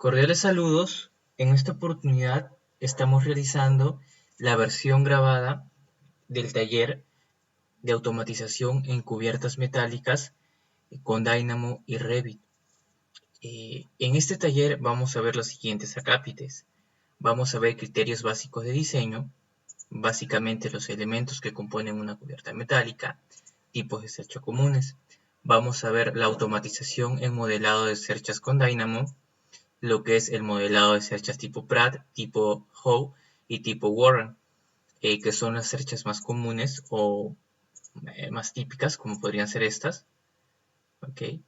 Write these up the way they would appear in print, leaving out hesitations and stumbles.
Cordiales saludos. En esta oportunidad estamos realizando la versión grabada del taller de automatización en cubiertas metálicas con Dynamo y Revit. En este taller vamos a ver los siguientes acápites. Vamos a ver criterios básicos de diseño, básicamente los elementos que componen una cubierta metálica, tipos de cercha comunes. Vamos a ver la automatización en modelado de cerchas con Dynamo, lo que es el modelado de cerchas tipo Pratt, tipo Howe y tipo Warren, que son las cerchas más comunes o más típicas, como podrían ser estas, ¿okay?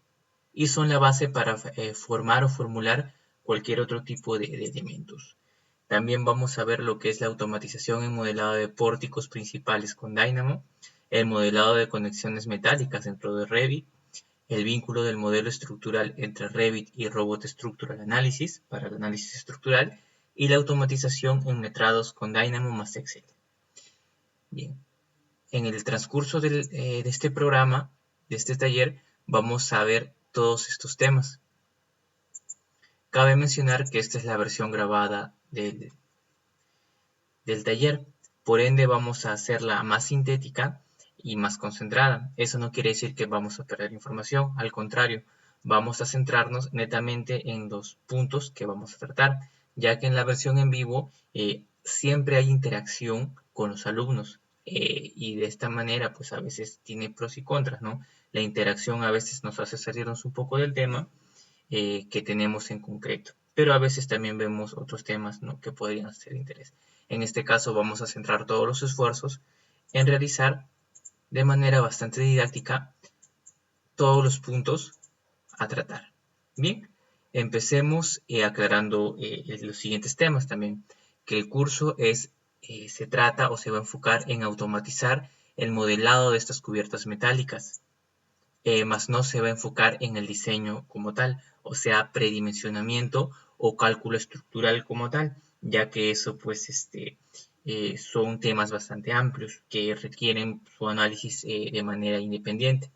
Y son la base para formar o formular cualquier otro tipo de elementos. También vamos a ver lo que es la automatización en modelado de pórticos principales con Dynamo, el modelado de conexiones metálicas dentro de Revit, el vínculo del modelo estructural entre Revit y Robot Structural Analysis para el análisis estructural y la automatización en metrados con Dynamo más Excel. Bien, en el transcurso de este programa, de este taller, vamos a ver todos estos temas. Cabe mencionar que esta es la versión grabada del taller, por ende vamos a hacerla más sintética y más concentrada. Eso no quiere decir que vamos a perder información, al contrario, vamos a centrarnos netamente en los puntos que vamos a tratar, ya que en la versión en vivo siempre hay interacción con los alumnos y de esta manera pues a veces tiene pros y contras, ¿no? La interacción a veces nos hace salirnos un poco del tema que tenemos en concreto, pero a veces también vemos otros temas, ¿no?, que podrían ser de interés. En este caso vamos a centrar todos los esfuerzos en realizar de manera bastante didáctica todos los puntos a tratar. Bien, empecemos aclarando los siguientes temas también, que el curso se trata o se va a enfocar en automatizar el modelado de estas cubiertas metálicas, más no se va a enfocar en el diseño como tal, o sea, predimensionamiento o cálculo estructural como tal, ya que eso pues son temas bastante amplios que requieren su análisis de manera independiente.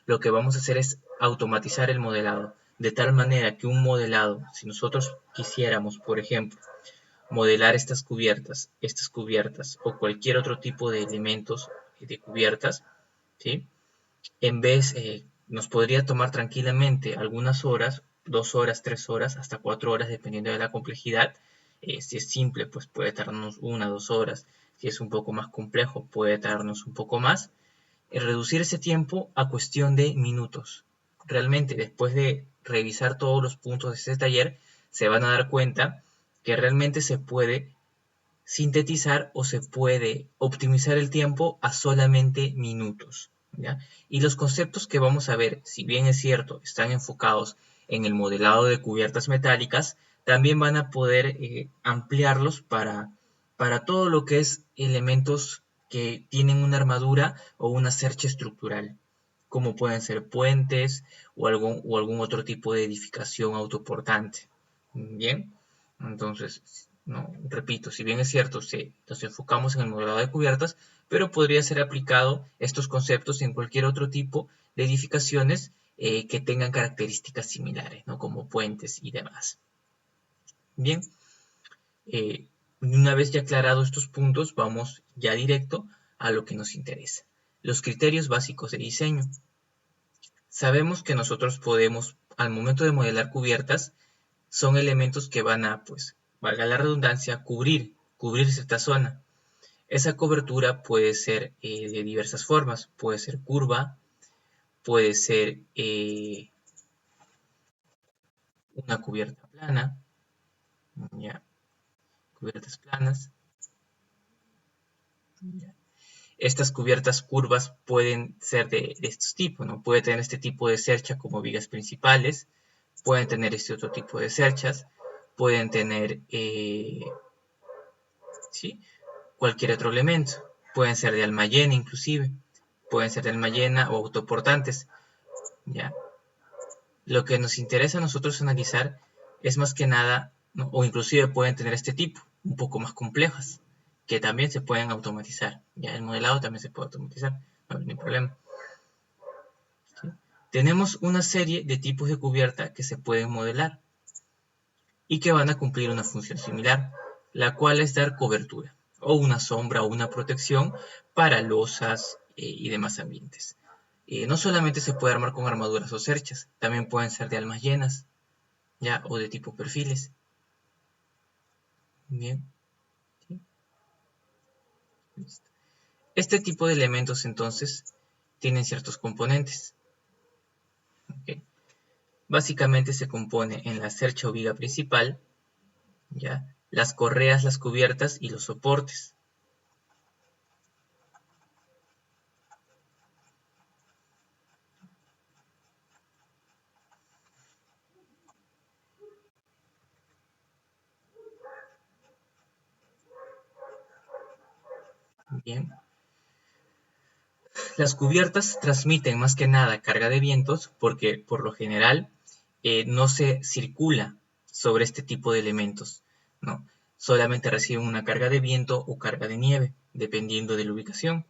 Lo que vamos a hacer es automatizar el modelado, de tal manera que un modelado, si nosotros quisiéramos, por ejemplo, modelar estas cubiertas o cualquier otro tipo de elementos de cubiertas, ¿sí?, en vez, nos podría tomar tranquilamente algunas horas, 2 horas, 3 horas, hasta 4 horas, dependiendo de la complejidad. Si es simple, pues puede tardarnos 1 o 2 horas. Si es un poco más complejo, puede tardarnos un poco más. Reducir ese tiempo a cuestión de minutos. Realmente, después de revisar todos los puntos de este taller, se van a dar cuenta que realmente se puede sintetizar o se puede optimizar el tiempo a solamente minutos, ¿ya? Y los conceptos que vamos a ver, si bien es cierto, están enfocados en el modelado de cubiertas metálicas, también van a poder ampliarlos para todo lo que es elementos que tienen una armadura o una cercha estructural, como pueden ser puentes o algún otro tipo de edificación autoportante. Bien, entonces, no, repito, si bien es cierto, nos enfocamos en el modelado de cubiertas, pero podría ser aplicado estos conceptos en cualquier otro tipo de edificaciones que tengan características similares, ¿no?, como puentes y demás. Bien, una vez ya aclarados estos puntos, vamos ya directo a lo que nos interesa. Los criterios básicos de diseño. Sabemos que nosotros podemos, al momento de modelar cubiertas, son elementos que van a, pues, valga la redundancia, cubrir cierta zona. Esa cobertura puede ser de diversas formas, puede ser curva, puede ser una cubierta plana, ¿ya? Cubiertas planas, ¿ya? Estas cubiertas curvas pueden ser de estos tipos, ¿no? Puede tener este tipo de cercha como vigas principales, pueden tener este otro tipo de cerchas, pueden tener ¿sí?, cualquier otro elemento. Pueden ser de alma llena inclusive, pueden ser de alma llena o autoportantes, ¿ya? Lo que nos interesa a nosotros analizar es más que nada, ¿no?, o inclusive pueden tener este tipo, un poco más complejas, que también se pueden automatizar, ¿ya? El modelado también se puede automatizar, no hay ningún problema, ¿sí? Tenemos una serie de tipos de cubierta que se pueden modelar y que van a cumplir una función similar, la cual es dar cobertura o una sombra o una protección para losas y demás ambientes. No solamente se puede armar con armaduras o cerchas, también pueden ser de almas llenas, ¿ya? O de tipo perfiles. Bien. ¿Sí? Listo. Este tipo de elementos entonces tienen ciertos componentes. ¿Okay? Básicamente se compone en la cercha o viga principal, ¿ya? Las correas, las cubiertas y los soportes. Bien. Las cubiertas transmiten más que nada carga de vientos porque por lo general no se circula sobre este tipo de elementos, ¿no? Solamente reciben una carga de viento o carga de nieve, dependiendo de la ubicación.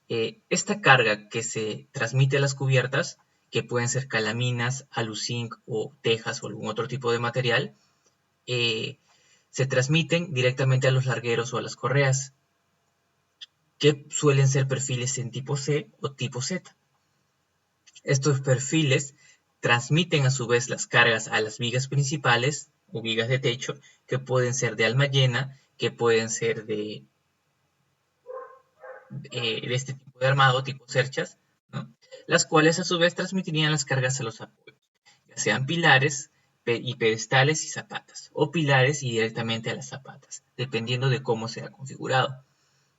Esta carga que se transmite a las cubiertas, que pueden ser calaminas, aluzinc o tejas o algún otro tipo de material, se transmiten directamente a los largueros o a las correas, que suelen ser perfiles en tipo C o tipo Z. Estos perfiles transmiten a su vez las cargas a las vigas principales o vigas de techo, que pueden ser de alma llena, que pueden ser de este tipo de armado, tipo cerchas, ¿no? Las cuales a su vez transmitirían las cargas a los apoyos, ya sean pilares y pedestales y zapatas, o pilares y directamente a las zapatas, dependiendo de cómo sea configurado.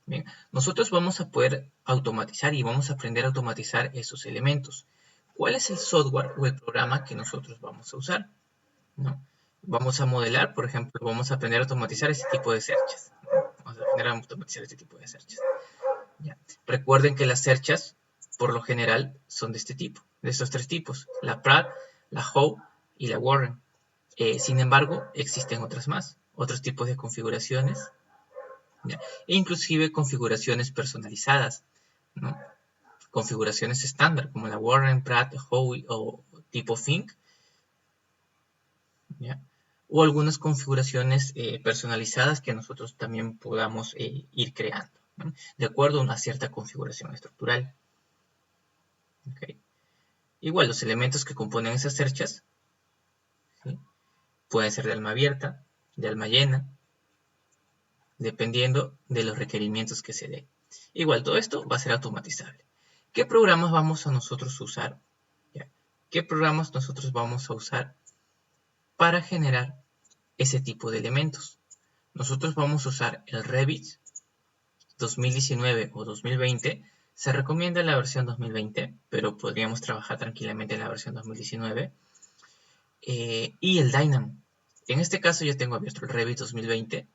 Bien, nosotros vamos a poder automatizar y vamos a aprender a automatizar esos elementos. ¿Cuál es el software o el programa que nosotros vamos a usar? ¿No? Vamos a modelar, por ejemplo, vamos a aprender a automatizar este tipo de cerchas. ¿No? Vamos a aprender a automatizar este tipo de cerchas. ¿Ya? Recuerden que las cerchas, por lo general, son de este tipo, de estos tres tipos, la Pratt, la Howe y la Warren. Sin embargo, existen otras más, otros tipos de configuraciones, ¿ya? E inclusive configuraciones personalizadas, ¿no? Configuraciones estándar, como la Warren, Pratt, Howe o tipo Think, ¿ya? O algunas configuraciones personalizadas que nosotros también podamos ir creando, ¿no? De acuerdo a una cierta configuración estructural. ¿Okay? Igual, los elementos que componen esas cerchas, ¿sí? Pueden ser de alma abierta, de alma llena, dependiendo de los requerimientos que se den. Igual, todo esto va a ser automatizable. ¿Qué programas vamos a nosotros usar? ¿Ya? ¿Qué programas nosotros vamos a usar para generar ese tipo de elementos? Nosotros vamos a usar el Revit 2019 o 2020. Se recomienda la versión 2020, pero podríamos trabajar tranquilamente en la versión 2019. Y el Dynamo. En este caso yo tengo abierto el Revit 2020.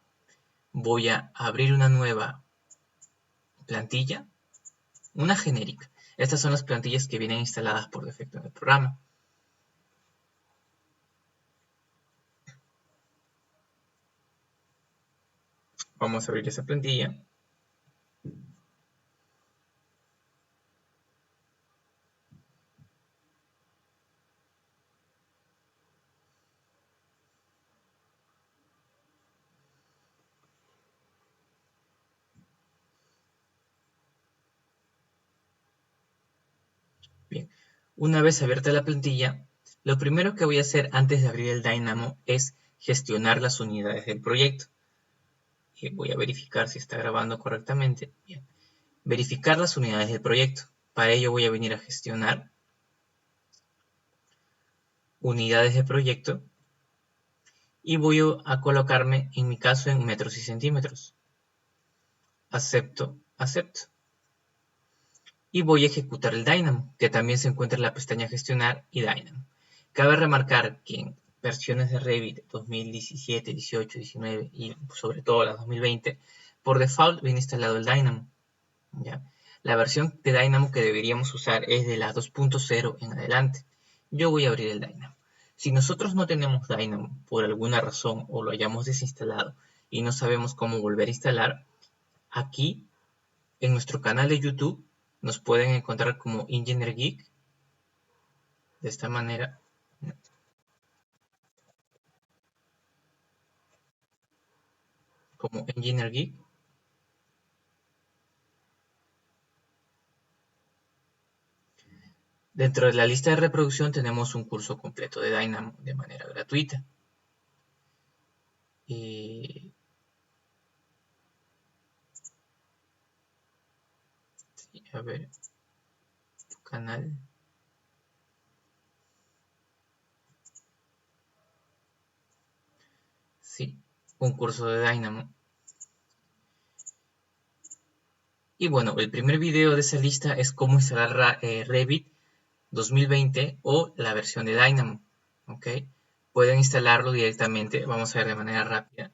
Voy a abrir una nueva plantilla, una genérica. Estas son las plantillas que vienen instaladas por defecto en el programa. Vamos a abrir esa plantilla. Bien, una vez abierta la plantilla, lo primero que voy a hacer antes de abrir el Dynamo es gestionar las unidades del proyecto. Voy a verificar si está grabando correctamente. Bien. Verificar las unidades del proyecto. Para ello voy a venir a gestionar unidades de proyecto y voy a colocarme, en mi caso, en metros y centímetros. Acepto, acepto. Y voy a ejecutar el Dynamo, que también se encuentra en la pestaña Gestionar y Dynamo. Cabe remarcar que en versiones de Revit 2017, 18, 19 y sobre todo la 2020, por default viene instalado el Dynamo. ¿Ya? La versión de Dynamo que deberíamos usar es de la 2.0 en adelante. Yo voy a abrir el Dynamo. Si nosotros no tenemos Dynamo por alguna razón o lo hayamos desinstalado y no sabemos cómo volver a instalar, aquí en nuestro canal de YouTube nos pueden encontrar como Engineer Geek, de esta manera. como Engineer Geek. Dentro de la lista de reproducción tenemos un curso completo de Dynamo de manera gratuita. A ver, tu canal. Sí, un curso de Dynamo. Y bueno, el primer video de esa lista es cómo instalar Revit 2020 o la versión de Dynamo. ¿Ok? Pueden instalarlo directamente, vamos a ver de manera rápida.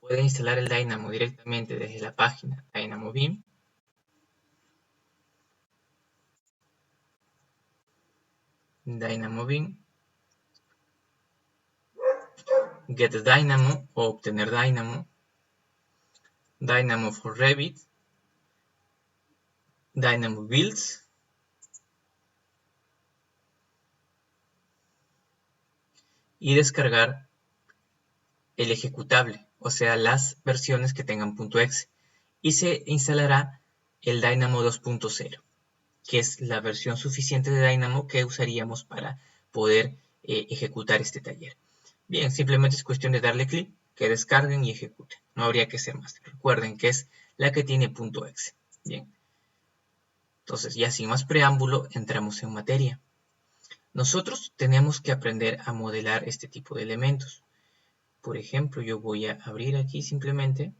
Pueden instalar el Dynamo directamente desde la página Dynamo BIM. Dynamo BIM. Get Dynamo o obtener Dynamo. Dynamo for Revit. Dynamo Builds. Y descargar el ejecutable, o sea, las versiones que tengan .exe. Y se instalará el Dynamo 2.0, que es la versión suficiente de Dynamo que usaríamos para poder ejecutar este taller. Bien, simplemente es cuestión de darle clic, que descarguen y ejecuten. No habría que hacer más. Recuerden que es la que tiene .exe. Bien. Entonces, ya sin más preámbulo, entramos en materia. Nosotros tenemos que aprender a modelar este tipo de elementos. Por ejemplo, yo voy a abrir aquí simplemente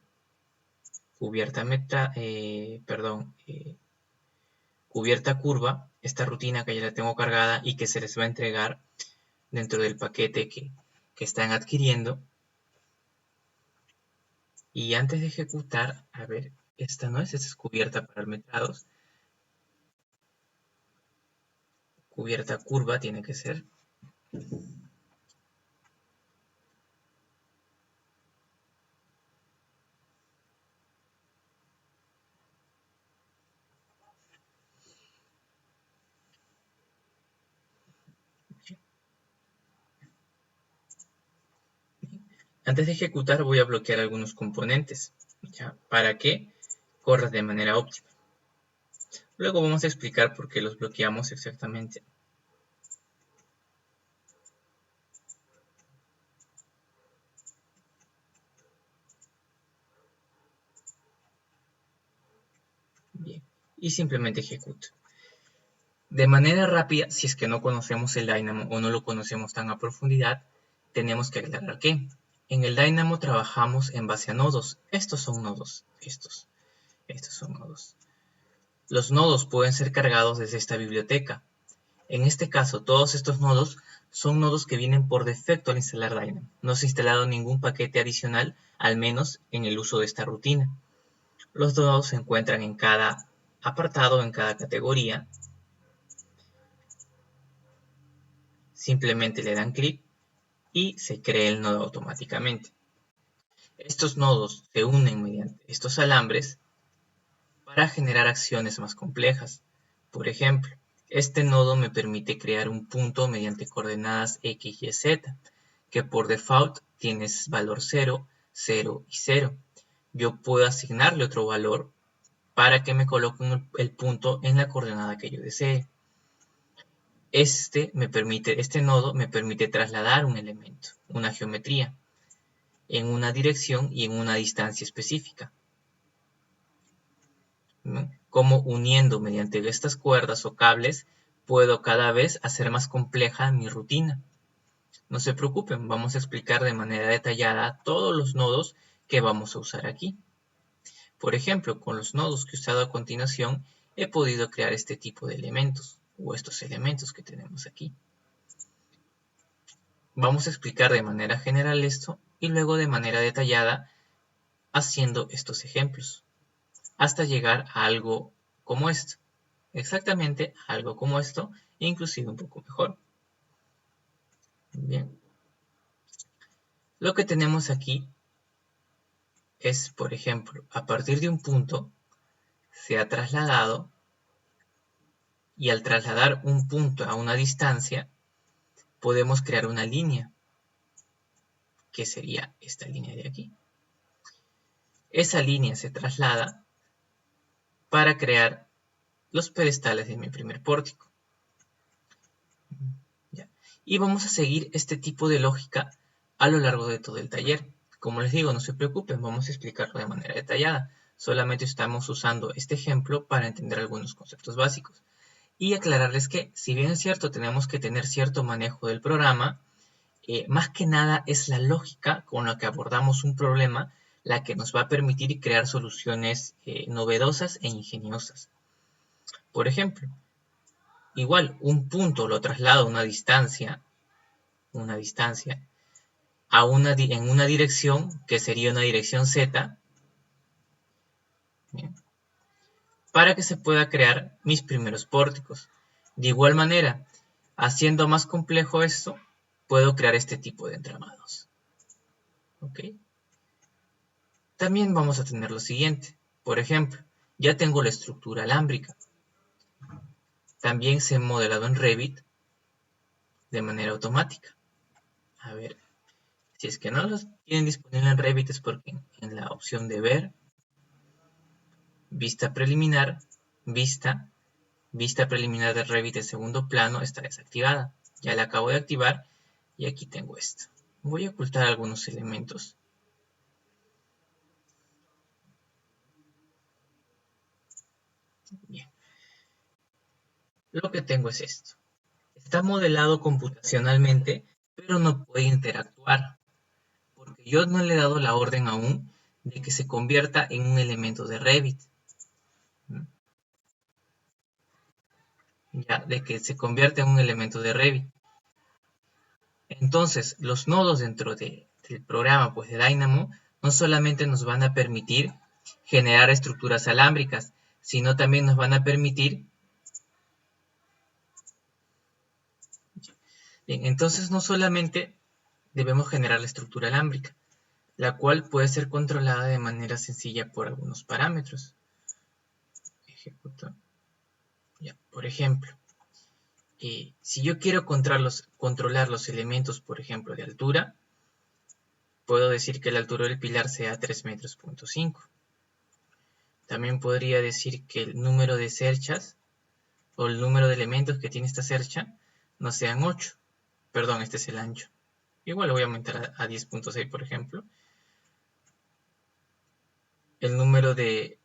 cubierta curva, esta rutina que ya la tengo cargada y que se les va a entregar dentro del paquete que están adquiriendo. Y antes de ejecutar, a ver, esta es cubierta parametrados. Cubierta curva tiene que ser. Antes de ejecutar voy a bloquear algunos componentes, ¿ya? Para que corra de manera óptima. Luego vamos a explicar por qué los bloqueamos exactamente. Bien, y simplemente ejecuto. De manera rápida, si es que no conocemos el Dynamo o no lo conocemos tan a profundidad, tenemos que aclarar que en el Dynamo trabajamos en base a nodos. Estos son nodos. Estos son nodos. Los nodos pueden ser cargados desde esta biblioteca. En este caso, todos estos nodos son nodos que vienen por defecto al instalar Dynamo. No se ha instalado ningún paquete adicional, al menos en el uso de esta rutina. Los nodos se encuentran en cada apartado, en cada categoría. Simplemente le dan clic y se crea el nodo automáticamente. Estos nodos se unen mediante estos alambres para generar acciones más complejas. Por ejemplo, este nodo me permite crear un punto mediante coordenadas X, Y, Z, que por default tiene valor 0, 0 y 0. Yo puedo asignarle otro valor para que me coloque el punto en la coordenada que yo desee. Este nodo me permite trasladar un elemento, una geometría, en una dirección y en una distancia específica. ¿No? Como uniendo mediante estas cuerdas o cables puedo cada vez hacer más compleja mi rutina. No se preocupen, vamos a explicar de manera detallada todos los nodos que vamos a usar aquí. Por ejemplo, con los nodos que he usado a continuación, he podido crear este tipo de elementos, o estos elementos que tenemos aquí. Vamos a explicar de manera general esto, y luego de manera detallada, haciendo estos ejemplos, hasta llegar a algo como esto. Exactamente algo como esto, e inclusive un poco mejor. Bien. Lo que tenemos aquí es, por ejemplo, a partir de un punto, se ha trasladado, y al trasladar un punto a una distancia, podemos crear una línea, que sería esta línea de aquí. esa línea se traslada para crear los pedestales de mi primer pórtico. ¿Ya? Y vamos a seguir este tipo de lógica a lo largo de todo el taller. Como les digo, no se preocupen, vamos a explicarlo de manera detallada. Solamente estamos usando este ejemplo para entender algunos conceptos básicos. Y aclararles que, si bien es cierto, tenemos que tener cierto manejo del programa, más que nada es la lógica con la que abordamos un problema la que nos va a permitir crear soluciones novedosas e ingeniosas. Por ejemplo, igual un punto lo traslado a una distancia en una dirección que sería una dirección Z, ¿bien?, para que se pueda crear mis primeros pórticos. De igual manera, haciendo más complejo esto, puedo crear este tipo de entramados. ¿Ok? También vamos a tener lo siguiente. Por ejemplo, ya tengo la estructura alámbrica. También se ha modelado en Revit de manera automática. A ver, si es que no los tienen disponible en Revit es porque en la opción de ver, vista preliminar, vista preliminar de Revit en segundo plano está desactivada. Ya la acabo de activar y aquí tengo esto. Voy a ocultar algunos elementos. Bien. Lo que tengo es esto. Está modelado computacionalmente, pero no puede interactuar, porque yo no le he dado la orden aún de que se convierta en un elemento de Revit. Ya, de que se convierta en un elemento de Revit. Entonces, los nodos dentro del programa pues, de Dynamo no solamente nos van a permitir generar estructuras alámbricas, sino también nos van a permitir... Bien, entonces no solamente debemos generar la estructura alámbrica, la cual puede ser controlada de manera sencilla por algunos parámetros. Ejecuto. Ya, por ejemplo, si yo quiero controlar los elementos, por ejemplo, de altura, puedo decir que la altura del pilar sea 3,5 metros. También podría decir que el número de cerchas o el número de elementos que tiene esta cercha no sean 8. Perdón, este es el ancho. Igual lo voy a aumentar a 10,6, por ejemplo. El número de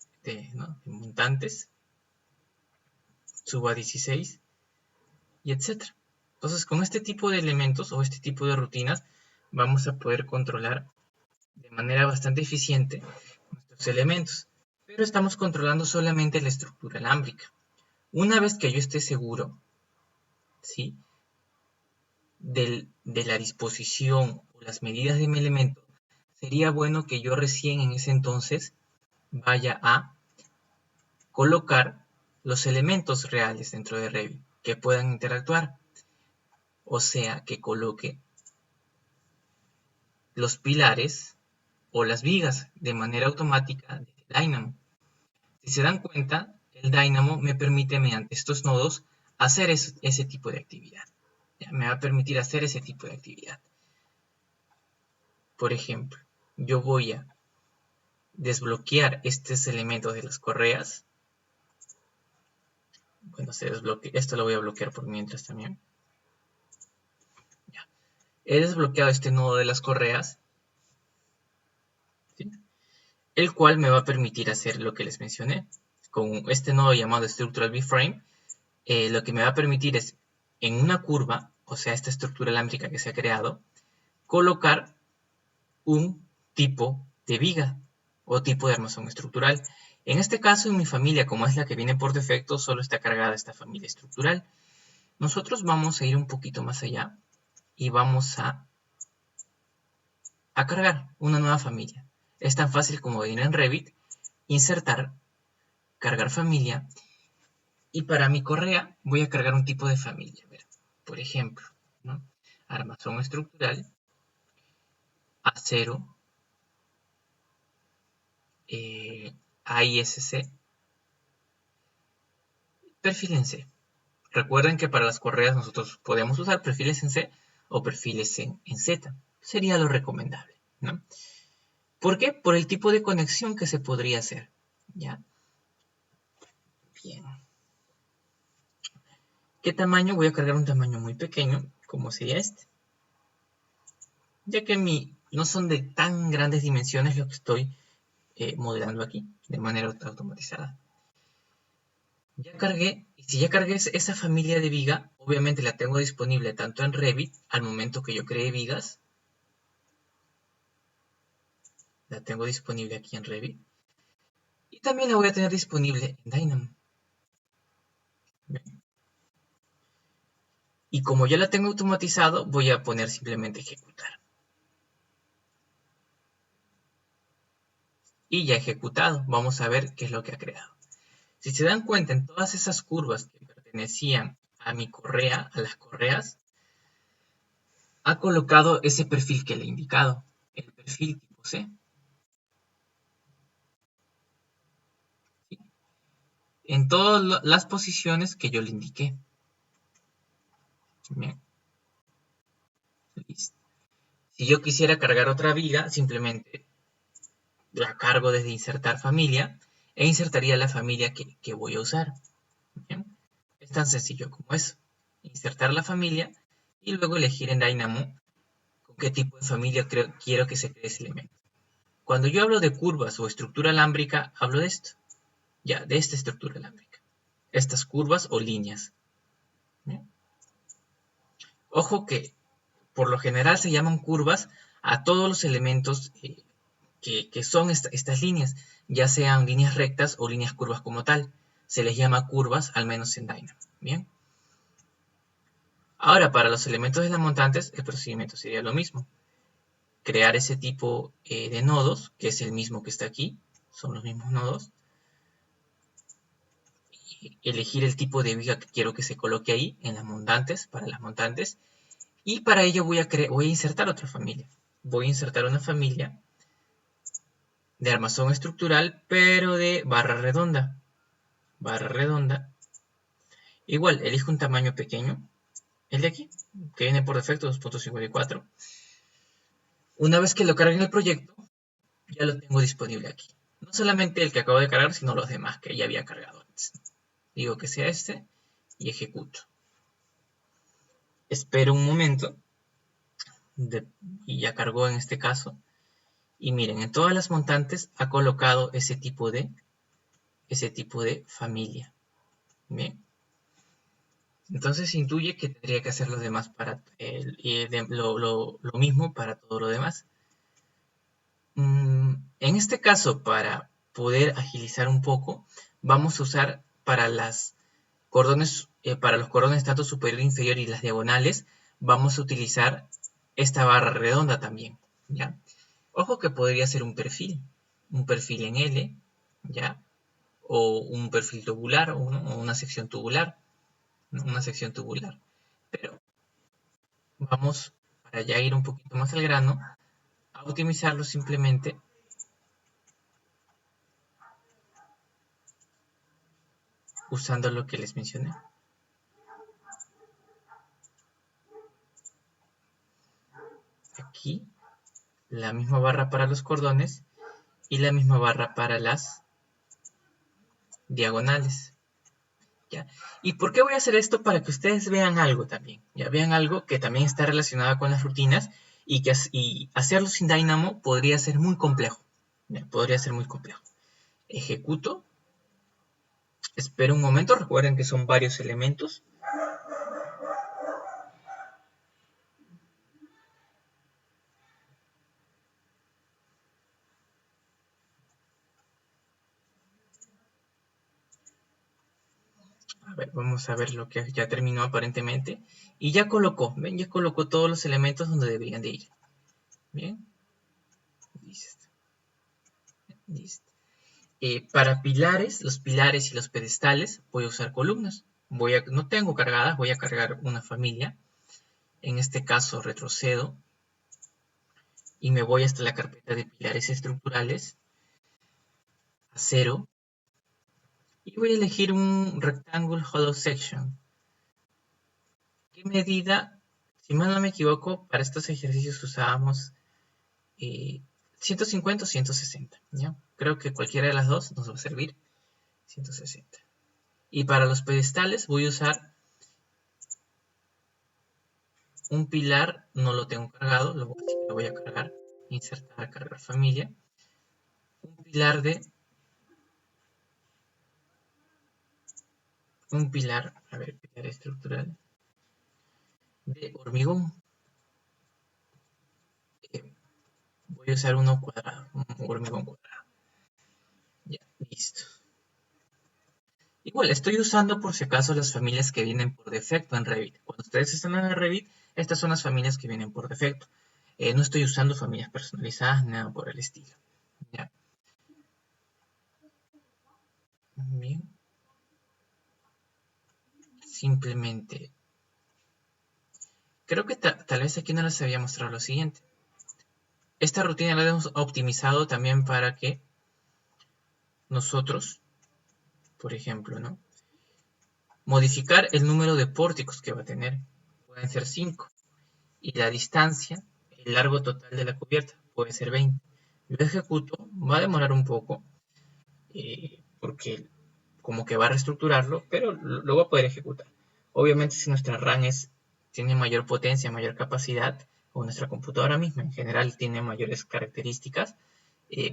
montantes subo a 16 y etcétera. Entonces, con este tipo de elementos o este tipo de rutinas vamos a poder controlar de manera bastante eficiente nuestros elementos. Pero estamos controlando solamente la estructura alámbrica. Una vez que yo esté seguro, ¿sí?, de la disposición o las medidas de mi elemento, sería bueno que yo recién en ese entonces vaya a colocar los elementos reales dentro de Revit que puedan interactuar. O sea, que coloque los pilares o las vigas de manera automática de Dynamo. Si se dan cuenta, el Dynamo me permite mediante estos nodos hacer ese tipo de actividad. Ya, me va a permitir hacer ese tipo de actividad. Por ejemplo, yo voy a desbloquear estos elementos de las correas. Cuando se desbloquee, esto lo voy a bloquear por mientras también. Ya. He desbloqueado este nodo de las correas, ¿sí?, el cual me va a permitir hacer lo que les mencioné. Con este nodo llamado Structural B-Frame, lo que me va a permitir es, en una curva, o sea, esta estructura alámbrica que se ha creado, colocar un tipo de viga o tipo de armazón estructural. En este caso, en mi familia, como es la que viene por defecto, solo está cargada esta familia estructural. Nosotros vamos a ir un poquito más allá y vamos a cargar una nueva familia. Es tan fácil como venir en Revit, insertar, cargar familia, y para mi correa voy a cargar un tipo de familia. Por ejemplo, ¿no?, armazón estructural, acero, AISC, perfil en C. Recuerden que para las correas nosotros podemos usar perfiles en C o perfiles en Z. Sería lo recomendable, ¿no? ¿Por qué? Por el tipo de conexión que se podría hacer. ¿Ya? Bien. ¿Qué tamaño? Voy a cargar un tamaño muy pequeño, como sería este. Ya que no son de tan grandes dimensiones lo que estoy modelando aquí, de manera automatizada. Ya cargué, y si ya cargué esa familia de viga, obviamente la tengo disponible tanto en Revit, al momento que yo creé vigas, la tengo disponible aquí en Revit, y también la voy a tener disponible en Dynamo. Y como ya la tengo automatizado, voy a poner simplemente ejecutar. Y ya ejecutado, vamos a ver qué es lo que ha creado. Si se dan cuenta, en todas esas curvas que pertenecían a mi correa, a las correas, ha colocado ese perfil que le he indicado, el perfil tipo C. ¿Sí? En todas las posiciones que yo le indiqué. Bien. Listo. Si yo quisiera cargar otra viga, simplemente la cargo desde insertar familia e insertaría la familia que voy a usar. Bien. Es tan sencillo como eso. Insertar la familia y luego elegir en Dynamo con qué tipo de familia quiero que se cree ese elemento. Cuando yo hablo de curvas o estructura alámbrica, hablo de esto. Ya, de esta estructura alámbrica. Estas curvas o líneas. ¿Bien? Ojo que por lo general se llaman curvas a todos los elementos que son estas líneas, ya sean líneas rectas o líneas curvas como tal. Se les llama curvas, al menos en Dynamo. Bien. Ahora, para los elementos de las montantes, el procedimiento sería lo mismo. Crear ese tipo de nodos, que es el mismo que está aquí, son los mismos nodos. Y elegir el tipo de viga que quiero que se coloque ahí, en las montantes, para las montantes. Y para ello voy a insertar otra familia. Voy a insertar una familia de armazón estructural, pero de barra redonda. Barra redonda. Igual, elijo un tamaño pequeño, el de aquí, que viene por defecto 2.54. Una vez que lo cargue en el proyecto, ya lo tengo disponible aquí. No solamente el que acabo de cargar, sino los demás que ya había cargado antes. Digo que sea este y ejecuto. Espero un momento y ya cargó en este caso. Y miren, en todas las montantes ha colocado ese tipo de familia. Bien. Entonces se intuye que tendría que hacer los demás para lo mismo para todo lo demás. En este caso, para poder agilizar un poco, vamos a usar para los cordones tanto superior e inferior y las diagonales, vamos a utilizar esta barra redonda también, ¿ya? Ojo que podría ser un perfil en L, ¿ya? O un perfil tubular o una sección tubular, ¿no? Una sección tubular. Pero vamos, para ya ir un poquito más al grano, a optimizarlo simplemente usando lo que les mencioné. Aquí, la misma barra para los cordones y la misma barra para las diagonales. ¿Ya? ¿Y por qué voy a hacer esto? Para que ustedes vean algo también. Ya vean algo que también está relacionado con las rutinas y que hacerlo sin Dynamo podría ser muy complejo. ¿Ya? Podría ser muy complejo. Ejecuto. Espero un momento. Recuerden que son varios elementos. A ver, vamos a ver lo que ya terminó aparentemente. Y ya colocó, ¿ven? Ya colocó todos los elementos donde deberían de ir. Bien. Listo. Listo. Para pilares, los pilares y los pedestales, voy a usar columnas. No tengo cargadas, voy a cargar una familia. En este caso retrocedo y me voy hasta la carpeta de pilares estructurales, a 0, y voy a elegir un Rectangle Hollow Section. ¿Qué medida? Si mal no me equivoco, para estos ejercicios usábamos 150 o 160, ¿ya? Creo que cualquiera de las dos nos va a servir. 160. Y para los pedestales voy a usar un pilar, no lo tengo cargado, así que lo voy a cargar. Insertar, cargar familia. Un pilar a ver, pilar estructural de hormigón. Voy a usar uno cuadrado, un hormigón cuadrado. Ya, listo. Igual, estoy usando por si acaso las familias que vienen por defecto en Revit. Cuando ustedes están en Revit, estas son las familias que vienen por defecto. No estoy usando familias personalizadas, nada por el estilo. Ya. Bien. Simplemente. Creo que tal vez aquí no les había mostrado lo siguiente. Esta rutina la hemos optimizado también para que nosotros, por ejemplo, ¿no? Modificar el número de pórticos que va a tener. Pueden ser 5. Y la distancia, el largo total de la cubierta, puede ser 20. Lo ejecuto, va a demorar un poco, porque como que va a reestructurarlo, pero lo va a poder ejecutar. Obviamente si nuestra RAM tiene mayor potencia, mayor capacidad, o nuestra computadora misma en general tiene mayores características,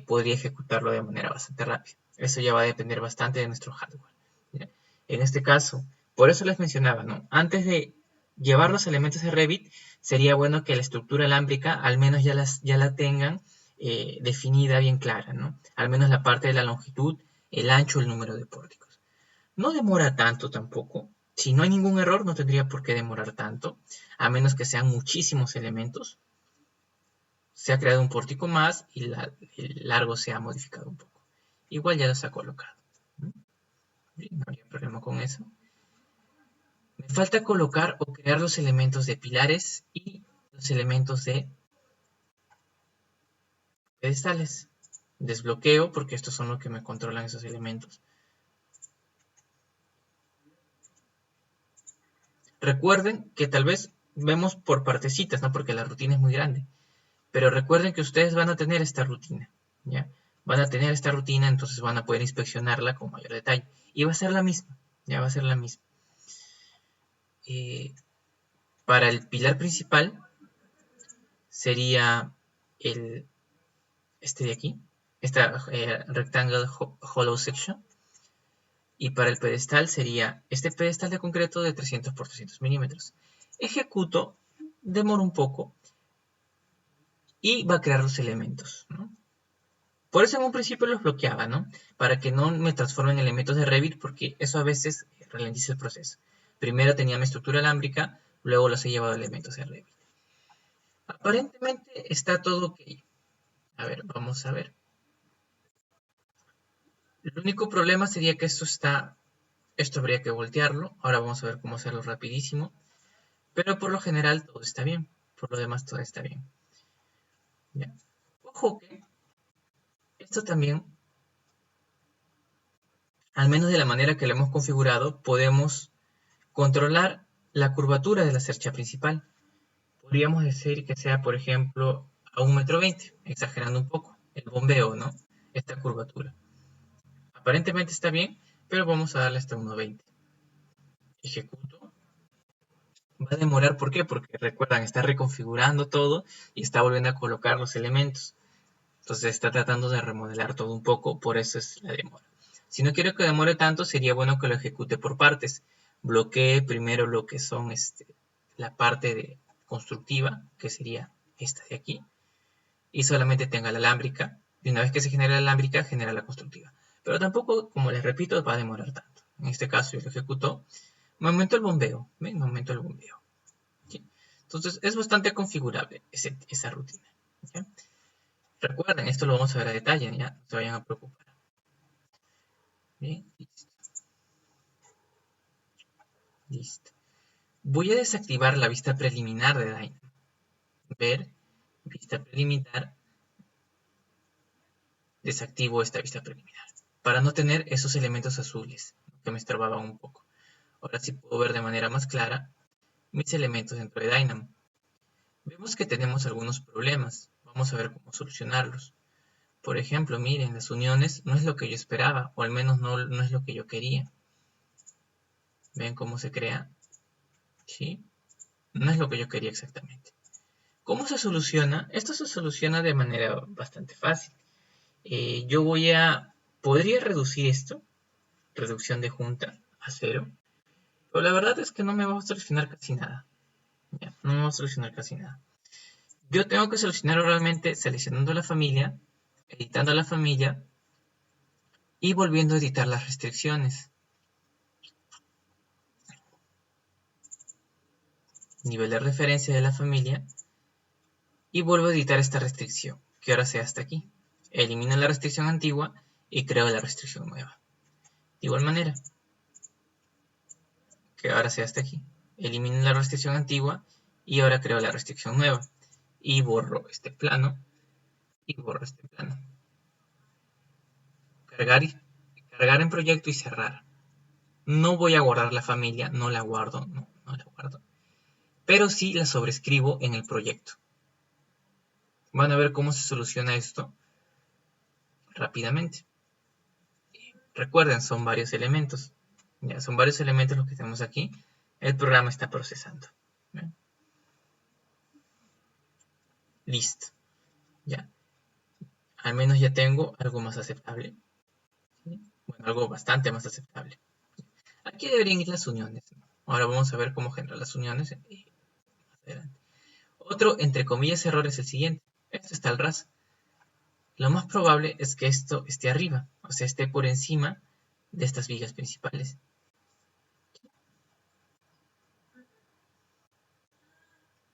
podría ejecutarlo de manera bastante rápida. Eso ya va a depender bastante de nuestro hardware, ¿ya? En este caso, por eso les mencionaba, ¿no? Antes de llevar los elementos de Revit, sería bueno que la estructura alámbrica al menos ya la tengan definida bien clara, ¿no? Al menos la parte de la longitud, el ancho, el número de pórticos. No demora tanto tampoco. Si no hay ningún error, no tendría por qué demorar tanto, a menos que sean muchísimos elementos. Se ha creado un pórtico más y el largo se ha modificado un poco. Igual ya lo se ha colocado. No habría problema con eso. Me falta colocar o crear los elementos de pilares y los elementos de pedestales. Desbloqueo porque estos son los que me controlan esos elementos. Recuerden que tal vez vemos por partecitas, ¿no? Porque la rutina es muy grande. Pero recuerden que ustedes van a tener esta rutina, ¿ya? Van a tener esta rutina, entonces van a poder inspeccionarla con mayor detalle. Y va a ser la misma, ya va a ser la misma. Para el pilar principal sería este de aquí, esta rectangle hollow section. Y para el pedestal sería este pedestal de concreto de 300 por 300 milímetros. Ejecuto, demoro un poco y va a crear los elementos, ¿no? Por eso en un principio los bloqueaba, ¿no? Para que no me transformen en elementos de Revit, porque eso a veces ralentiza el proceso. Primero tenía mi estructura alámbrica, luego los he llevado a elementos de Revit. Aparentemente está todo ok. A ver, vamos a ver. El único problema sería que esto habría que voltearlo. Ahora vamos a ver cómo hacerlo rapidísimo. Pero por lo general todo está bien. Por lo demás todo está bien. Ya. Ojo que esto también, al menos de la manera que lo hemos configurado, podemos controlar la curvatura de la cercha principal. Podríamos decir que sea, por ejemplo, a 1,20 m, exagerando un poco, el bombeo, ¿no? Esta curvatura. Aparentemente está bien, pero vamos a darle hasta 1,20 m. Ejecuto. Va a demorar, ¿por qué? Porque recuerdan, está reconfigurando todo y está volviendo a colocar los elementos. Entonces está tratando de remodelar todo un poco, por eso es la demora. Si no quiero que demore tanto, sería bueno que lo ejecute por partes. Bloquee primero lo que son la parte constructiva, que sería esta de aquí, y solamente tenga la alámbrica. Y una vez que se genera la alámbrica, genera la constructiva. Pero tampoco, como les repito, va a demorar tanto. En este caso yo lo ejecuto. Me aumento el bombeo. ¿Ven? Me aumento el bombeo. ¿Sí? Entonces es bastante configurable esa rutina. ¿Ya? Recuerden, esto lo vamos a ver a detalle, ya no se vayan a preocupar. Bien, listo. Listo. Voy a desactivar la vista preliminar de Dynamo. Ver, vista preliminar. Desactivo esta vista preliminar para no tener esos elementos azules que me estorbaban un poco. Ahora sí puedo ver de manera más clara mis elementos dentro de Dynamo. Vemos que tenemos algunos problemas. Vamos a ver cómo solucionarlos. Por ejemplo, miren, las uniones no es lo que yo esperaba, o al menos no es lo que yo quería. ¿Ven cómo se crea? ¿Sí? No es lo que yo quería exactamente. ¿Cómo se soluciona? Esto se soluciona de manera bastante fácil. Podría reducir esto, reducción de junta a 0, pero la verdad es que no me va a solucionar casi nada. Ya, no me va a solucionar casi nada. Yo tengo que solucionar realmente seleccionando la familia, editando la familia y volviendo a editar las restricciones. Nivel de referencia de la familia y vuelvo a editar esta restricción, que ahora sea hasta aquí. Elimino la restricción antigua y creo la restricción nueva. De igual manera, que ahora sea hasta aquí. Elimino la restricción antigua y ahora creo la restricción nueva. Y borro este plano y borro este plano. Cargar en proyecto y cerrar. No voy a guardar la familia, no la guardo, no la guardo. Pero sí la sobrescribo en el proyecto. Van a ver cómo se soluciona esto rápidamente. Recuerden, son varios elementos. Ya, son varios elementos los que tenemos aquí. El programa está procesando. ¿Bien? Listo. Ya. Al menos ya tengo algo más aceptable. ¿Sí? Bueno, algo bastante más aceptable. Aquí deberían ir las uniones. Ahora vamos a ver cómo generar las uniones. Más adelante. Otro, entre comillas, error es el siguiente. Esto está al ras. Lo más probable es que esto esté arriba, o sea, esté por encima de estas vigas principales.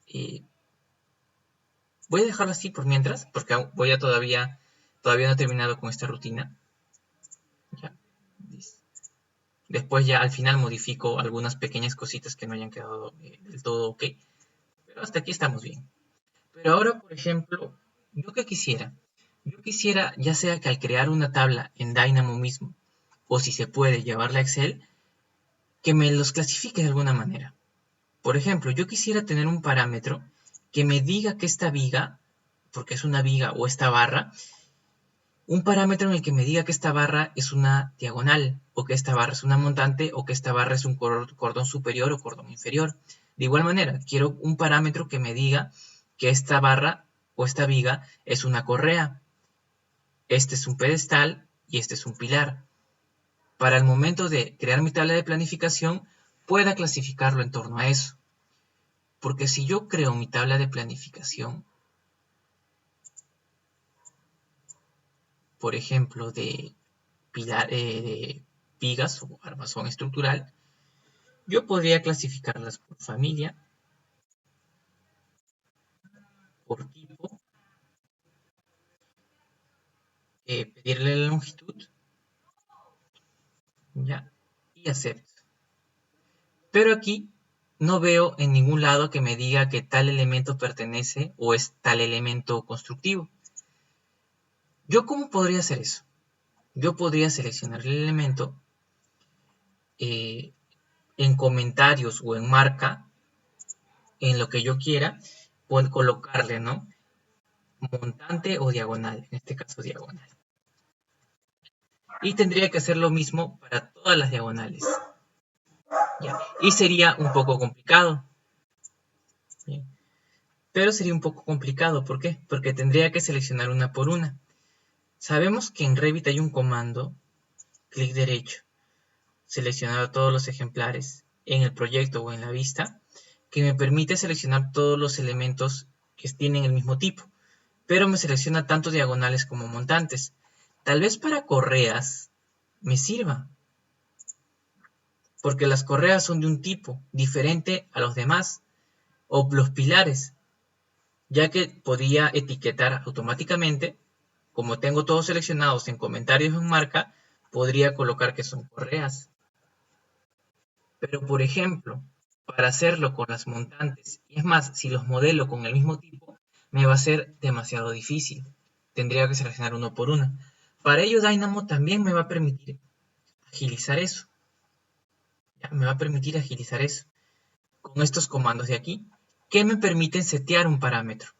Y voy a dejarlo así por mientras, porque todavía no he terminado con esta rutina. Ya. Después ya al final modifico algunas pequeñas cositas que no hayan quedado del todo ok. Pero hasta aquí estamos bien. Pero ahora, por ejemplo, ¿yo qué quisiera? Yo quisiera, ya sea que al crear una tabla en Dynamo mismo, o si se puede llevarla a Excel, que me los clasifique de alguna manera. Por ejemplo, yo quisiera tener un parámetro que me diga que esta viga, porque es una viga o esta barra, un parámetro en el que me diga que esta barra es una diagonal, o que esta barra es una montante, o que esta barra es un cordón superior o cordón inferior. De igual manera, quiero un parámetro que me diga que esta barra o esta viga es una correa. Este es un pedestal y este es un pilar. Para el momento de crear mi tabla de planificación, pueda clasificarlo en torno a eso. Porque si yo creo mi tabla de planificación, por ejemplo, de vigas o armazón estructural, yo podría clasificarlas por familia, por tipo, pedirle la longitud, ¿ya? Y acepto. Pero aquí no veo en ningún lado que me diga que tal elemento pertenece o es tal elemento constructivo. ¿Yo cómo podría hacer eso? Yo podría seleccionar el elemento en comentarios o en marca, en lo que yo quiera, puedo colocarle, ¿no? Montante o diagonal, en este caso diagonal. Y tendría que hacer lo mismo para todas las diagonales. ¿Ya? Y sería un poco complicado. ¿Bien? Pero sería un poco complicado, ¿por qué? Porque tendría que seleccionar una por una. Sabemos que en Revit hay un comando, clic derecho, seleccionar todos los ejemplares en el proyecto o en la vista, que me permite seleccionar todos los elementos que tienen el mismo tipo, pero me selecciona tanto diagonales como montantes. Tal vez para correas me sirva, porque las correas son de un tipo diferente a los demás, o los pilares, ya que podía etiquetar automáticamente, como tengo todos seleccionados en comentarios en marca, podría colocar que son correas. Pero por ejemplo, para hacerlo con las montantes, y es más, si los modelo con el mismo tipo, me va a ser demasiado difícil. Tendría que seleccionar uno por uno. Para ello Dynamo también me va a permitir agilizar eso. ¿Ya? Me va a permitir agilizar eso con estos comandos de aquí, que me permiten setear un parámetro.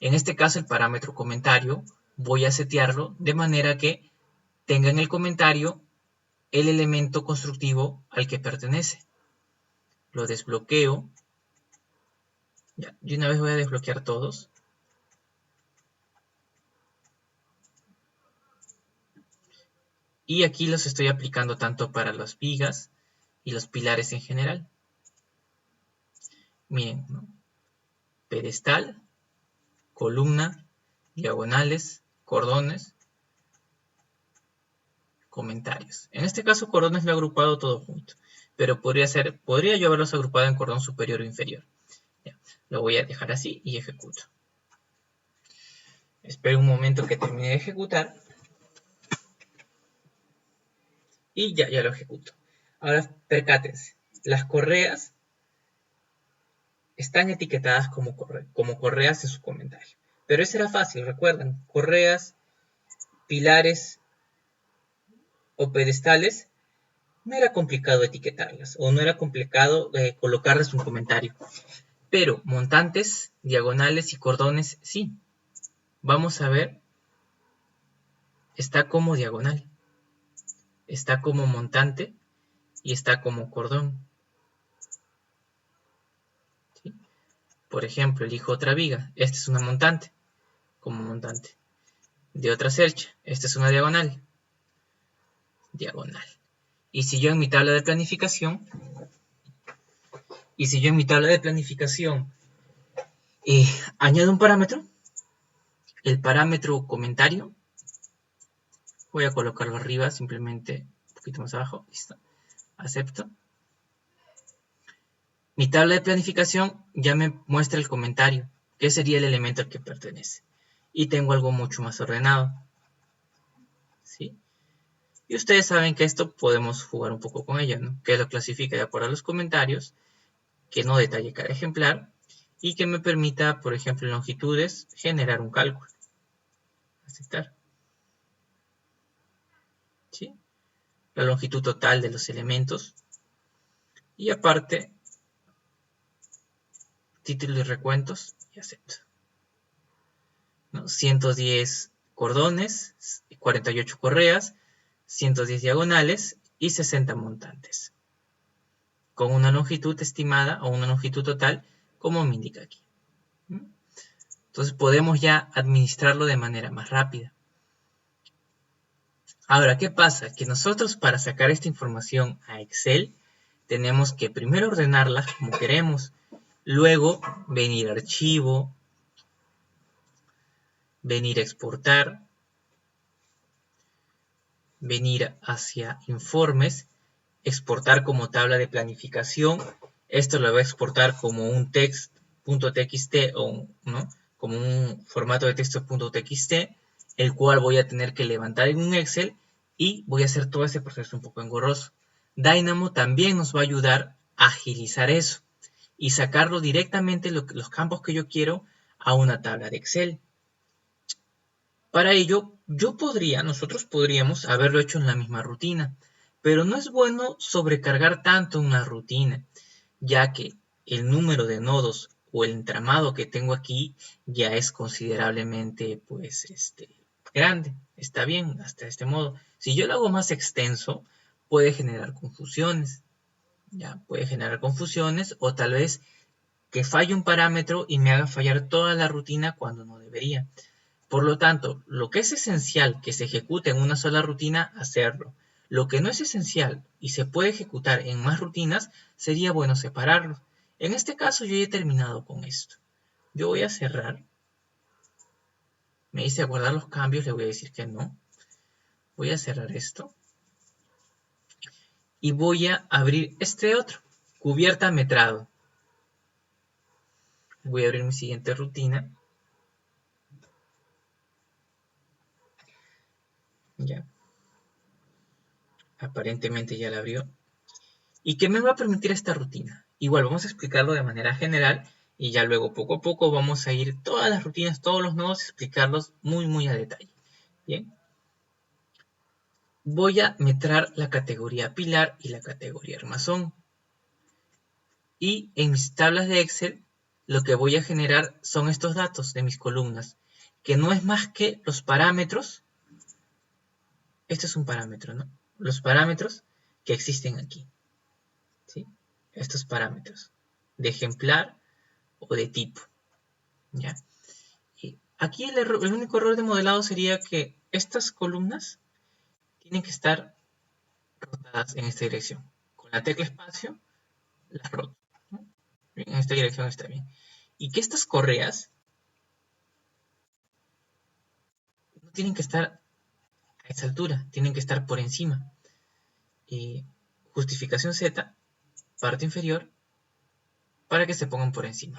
En este caso el parámetro comentario voy a setearlo de manera que tenga en el comentario el elemento constructivo al que pertenece. Lo desbloqueo. Ya, de una vez voy a desbloquear todos. Y aquí los estoy aplicando tanto para las vigas y los pilares en general. Miren, ¿no? Pedestal, columna, diagonales, cordones, comentarios. En este caso cordones lo he agrupado todo junto, pero podría yo haberlos agrupado en cordón superior o inferior. Ya, lo voy a dejar así y ejecuto. Espero un momento que termine de ejecutar. Y ya lo ejecuto. Ahora percátense, las correas están etiquetadas como correas en su comentario. Pero eso era fácil, recuerdan, correas, pilares o pedestales, no era complicado etiquetarlas o no era complicado colocarles un comentario. Pero montantes, diagonales y cordones, sí. Vamos a ver, está como diagonal, está como montante y está como cordón. ¿Sí? Por ejemplo, elijo otra viga. Esta es una montante, como montante. De otra cercha, esta es una diagonal. Diagonal. Y si yo en mi tabla de planificación, añado un parámetro, el parámetro comentario, voy a colocarlo arriba, simplemente un poquito más abajo, listo, acepto. Mi tabla de planificación ya me muestra el comentario, que sería el elemento al que pertenece. Y tengo algo mucho más ordenado. ¿Sí? Y ustedes saben que esto podemos jugar un poco con ello, ¿no? Que lo clasifique de acuerdo a los comentarios, que no detalle cada ejemplar, y que me permita, por ejemplo, en longitudes, generar un cálculo. Aceptar. ¿Sí? La longitud total de los elementos. Y aparte, título y recuentos, y acepto. ¿No? 110 cordones, 48 correas, 110 diagonales y 60 montantes. Con una longitud estimada o una longitud total, como me indica aquí. Entonces podemos ya administrarlo de manera más rápida. Ahora, ¿qué pasa? Que nosotros para sacar esta información a Excel tenemos que primero ordenarla como queremos, luego venir a archivo, venir a exportar, venir hacia informes, exportar como tabla de planificación. Esto lo voy a exportar como un text.txt o ¿no? Como un formato de texto.txt, el cual voy a tener que levantar en un Excel y voy a hacer todo ese proceso un poco engorroso. Dynamo también nos va a ayudar a agilizar eso y sacarlo directamente los campos que yo quiero a una tabla de Excel. Para ello, nosotros podríamos haberlo hecho en la misma rutina, pero no es bueno sobrecargar tanto una rutina, ya que el número de nodos o el entramado que tengo aquí ya es considerablemente grande. Está bien hasta este modo. Si yo lo hago más extenso, puede generar confusiones. Ya puede generar confusiones o tal vez que falle un parámetro y me haga fallar toda la rutina cuando no debería. Por lo tanto, lo que es esencial que se ejecute en una sola rutina, hacerlo. Lo que no es esencial y se puede ejecutar en más rutinas, sería bueno separarlo. En este caso yo ya he terminado con esto. Yo voy a cerrar. Me dice guardar los cambios, le voy a decir que no. Voy a cerrar esto. Y voy a abrir este otro, cubierta metrado. Voy a abrir mi siguiente rutina. Ya. Aparentemente ya la abrió. ¿Y qué me va a permitir esta rutina? Igual vamos a explicarlo de manera general y ya luego poco a poco vamos a ir todas las rutinas, todos los nodos, explicarlos muy a detalle. Bien. Voy a metrar la categoría pilar y la categoría armazón. Y en mis tablas de Excel lo que voy a generar son estos datos de mis columnas, que no es más que los parámetros. Este es un parámetro, ¿no? Los parámetros que existen aquí, ¿sí? Estos parámetros de ejemplar o de tipo, ¿ya? Y aquí el único error de modelado sería que estas columnas tienen que estar rotadas en esta dirección. Con la tecla espacio las roto, ¿no? En esta dirección está bien. Y que estas correas no tienen que estar a esa altura, tienen que estar por encima. Justificación Z, parte inferior, para que se pongan por encima.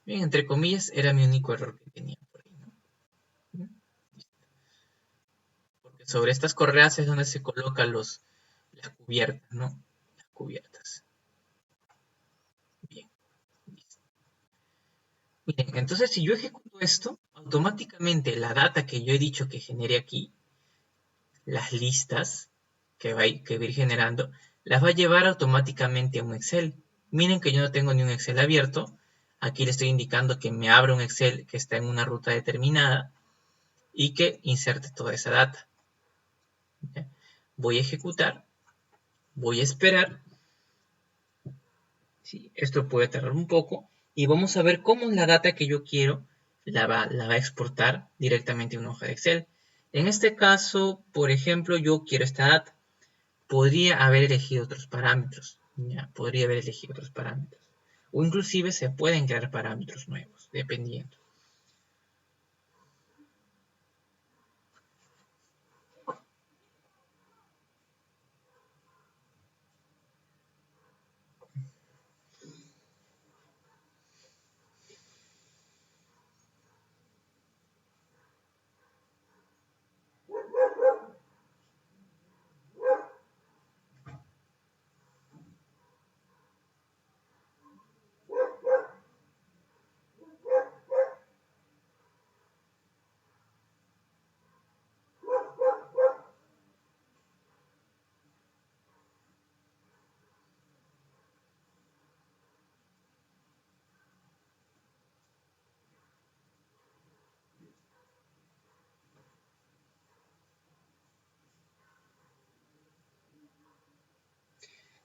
Bien, entre comillas, era mi único error que tenía por ahí, ¿no? Porque sobre estas correas es donde se colocan las cubiertas, ¿no? Las cubiertas. Bien, listo. Miren, entonces si yo ejecuto esto, automáticamente la data que yo he dicho que genere aquí, las listas que va a ir generando, las va a llevar automáticamente a un Excel. Miren que yo no tengo ni un Excel abierto. Aquí le estoy indicando que me abra un Excel que está en una ruta determinada y que inserte toda esa data. ¿Ya? Voy a ejecutar, voy a esperar. ¿Sí? Esto puede tardar un poco y vamos a ver cómo la data que yo quiero la va a exportar directamente a una hoja de Excel. En este caso, por ejemplo, yo quiero esta data. Podría haber elegido otros parámetros. ¿Ya? Podría haber elegido otros parámetros. O inclusive se pueden crear parámetros nuevos, dependiendo.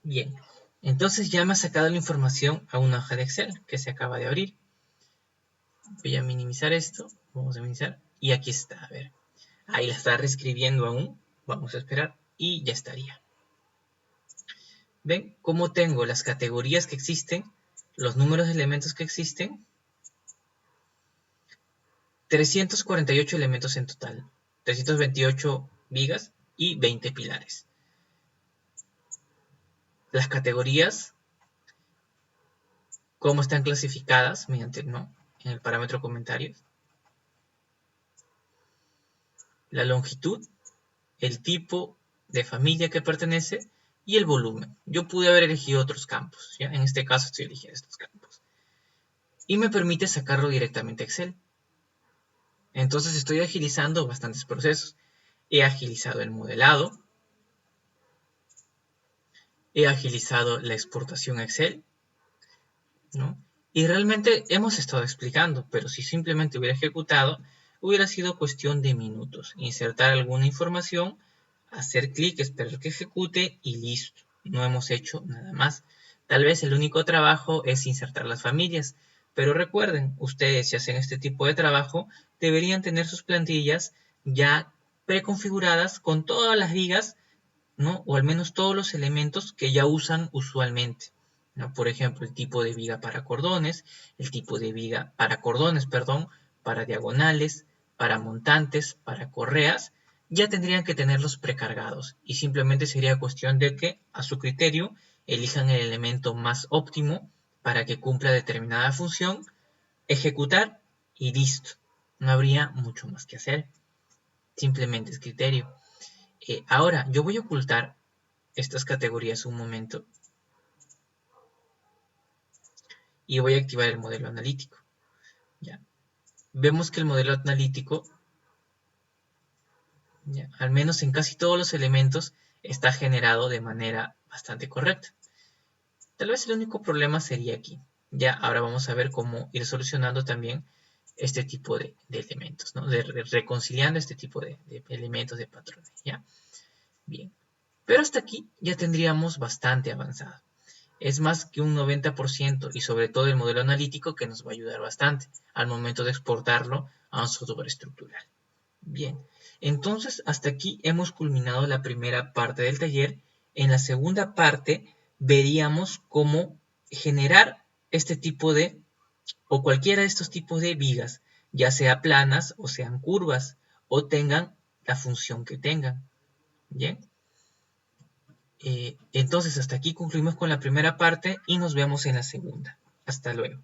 Bien, entonces ya me ha sacado la información a una hoja de Excel que se acaba de abrir. Voy a minimizar esto, vamos a minimizar, y aquí está, a ver. Ahí la está reescribiendo aún, vamos a esperar, y ya estaría. ¿Ven cómo tengo las categorías que existen, los números de elementos que existen? 348 elementos en total, 328 vigas y 20 pilares. Las categorías, cómo están clasificadas mediante, ¿no? En el parámetro comentarios. La longitud, el tipo de familia que pertenece y el volumen. Yo pude haber elegido otros campos, ¿ya? En este caso estoy eligiendo estos campos. Y me permite sacarlo directamente a Excel. Entonces estoy agilizando bastantes procesos. He agilizado el modelado, he agilizado la exportación a Excel, ¿no? Y realmente hemos estado explicando, pero si simplemente hubiera ejecutado, hubiera sido cuestión de minutos. Insertar alguna información, hacer clic, esperar que ejecute y listo. No hemos hecho nada más. Tal vez el único trabajo es insertar las familias, pero recuerden, ustedes si hacen este tipo de trabajo, deberían tener sus plantillas ya preconfiguradas con todas las vigas, ¿no? O al menos todos los elementos que ya usan usualmente, ¿no? Por ejemplo, el tipo de viga para cordones, el tipo de viga para cordones, perdón, para diagonales, para montantes, para correas, ya tendrían que tenerlos precargados y simplemente sería cuestión de que, a su criterio, elijan el elemento más óptimo para que cumpla determinada función, ejecutar y listo. No habría mucho más que hacer. Simplemente es criterio. Ahora, yo voy a ocultar estas categorías un momento y voy a activar el modelo analítico. ¿Ya? Vemos que el modelo analítico ¿ya? Al menos en casi todos los elementos está generado de manera bastante correcta. Tal vez el único problema sería aquí. Ya ahora vamos a ver cómo ir solucionando también este tipo de elementos, ¿no? Reconciliando este tipo de elementos de patrones, ¿ya? Bien. Pero hasta aquí ya tendríamos bastante avanzado. Es más que un 90% y sobre todo el modelo analítico que nos va a ayudar bastante al momento de exportarlo a un software estructural. Bien, entonces hasta aquí hemos culminado la primera parte del taller. En la segunda parte veríamos cómo generar este tipo de, o cualquiera de estos tipos de vigas, ya sea planas o sean curvas, o tengan la función que tengan. Bien, entonces hasta aquí concluimos con la primera parte y nos vemos en la segunda. Hasta luego.